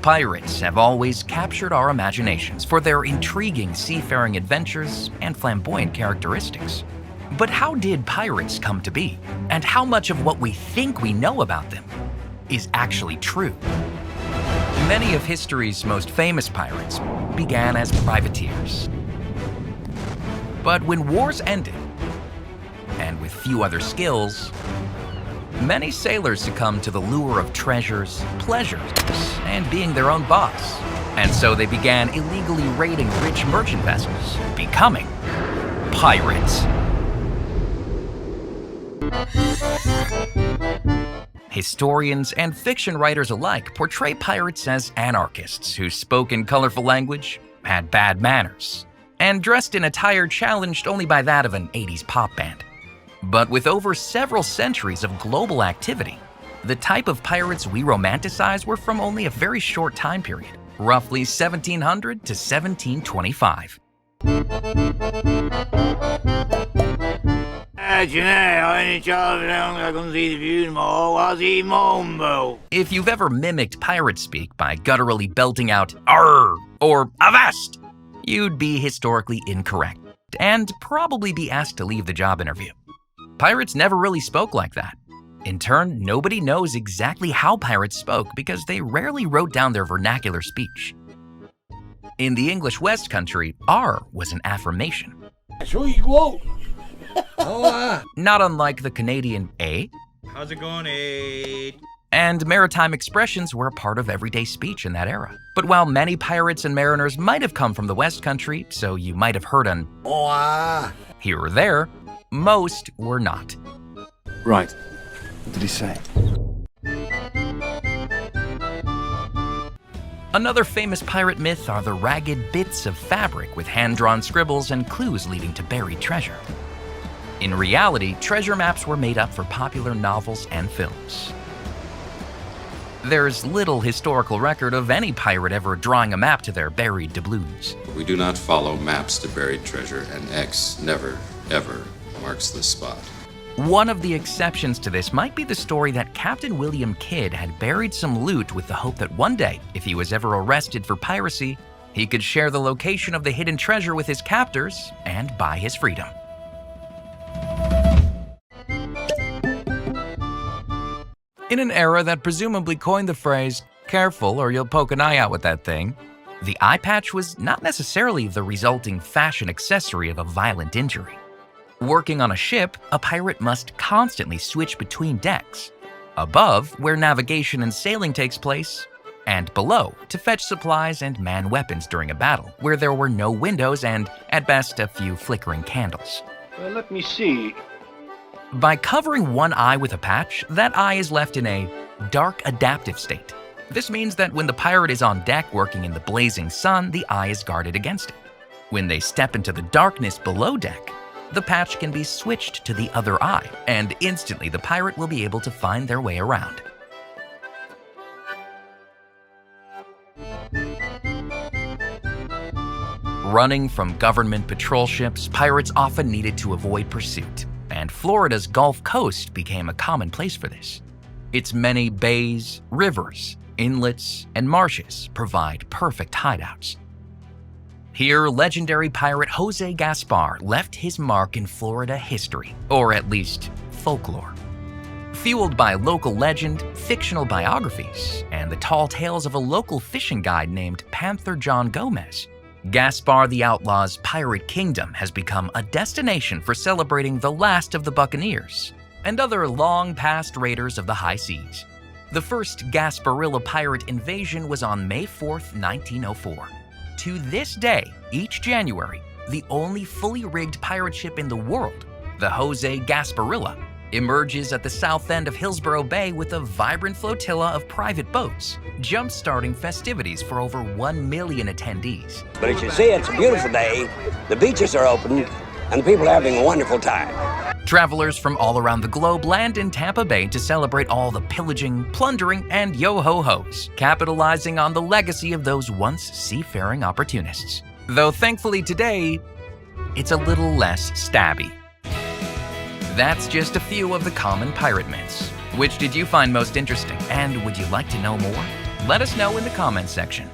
Pirates have always captured our imaginations for their intriguing seafaring adventures and flamboyant characteristics. But how did pirates come to be? And how much of what we think we know about them is actually true? Many of history's most famous pirates began as privateers. But when wars ended, and with few other skills, many sailors succumbed to the lure of treasures, pleasures, and being their own boss. And so they began illegally raiding rich merchant vessels, becoming pirates. Historians and fiction writers alike portray pirates as anarchists who spoke in colorful language, had bad manners, and dressed in attire challenged only by that of an 80s pop band. But with over several centuries of global activity, the type of pirates we romanticize were from only a very short time period, roughly 1700 to 1725. If you've ever mimicked pirate speak by gutturally belting out "Arr" or "Avast," you'd be historically incorrect and probably be asked to leave the job interview. Pirates never really spoke like that. In turn, nobody knows exactly how pirates spoke because they rarely wrote down their vernacular speech. In the English West Country, R was an affirmation. Not unlike the Canadian A. How's it going, A? And maritime expressions were a part of everyday speech in that era. But while many pirates and mariners might have come from the West Country, so you might have heard an here or there, most were not. Right. What did he say? Another famous pirate myth are the ragged bits of fabric with hand-drawn scribbles and clues leading to buried treasure. In reality, treasure maps were made up for popular novels and films. There's little historical record of any pirate ever drawing a map to their buried doubloons. We do not follow maps to buried treasure, and X never, ever marks the spot. One of the exceptions to this might be the story that Captain William Kidd had buried some loot with the hope that one day, if he was ever arrested for piracy, he could share the location of the hidden treasure with his captors and buy his freedom. In an era that presumably coined the phrase, "careful or you'll poke an eye out with that thing," the eye patch was not necessarily the resulting fashion accessory of a violent injury. Working on a ship, a pirate must constantly switch between decks. Above, where navigation and sailing takes place, and below, to fetch supplies and man weapons during a battle, where there were no windows and, at best, a few flickering candles. Let me see. By covering one eye with a patch, that eye is left in a dark adaptive state. This means that when the pirate is on deck working in the blazing sun, the eye is guarded against it. When they step into the darkness below deck, the patch can be switched to the other eye, and instantly the pirate will be able to find their way around. Running from government patrol ships, pirates often needed to avoid pursuit, and Florida's Gulf Coast became a common place for this. Its many bays, rivers, inlets, and marshes provide perfect hideouts. Here, legendary pirate Jose Gaspar left his mark in Florida history, or at least folklore. Fueled by local legend, fictional biographies, and the tall tales of a local fishing guide named Panther John Gomez, Gaspar the Outlaw's pirate kingdom has become a destination for celebrating the last of the Buccaneers and other long-past raiders of the high seas. The first Gasparilla pirate invasion was on May 4th, 1904. To this day, each January, the only fully rigged pirate ship in the world, the Jose Gasparilla, emerges at the south end of Hillsborough Bay with a vibrant flotilla of private boats, jump-starting festivities for over 1 million attendees. But as you see, it's a beautiful day, the beaches are open, and the people are having a wonderful time. Travelers from all around the globe land in Tampa Bay to celebrate all the pillaging, plundering, and yo-ho-hos, capitalizing on the legacy of those once seafaring opportunists. Though thankfully today, it's a little less stabby. That's just a few of the common pirate myths. Which did you find most interesting, and would you like to know more? Let us know in the comments section.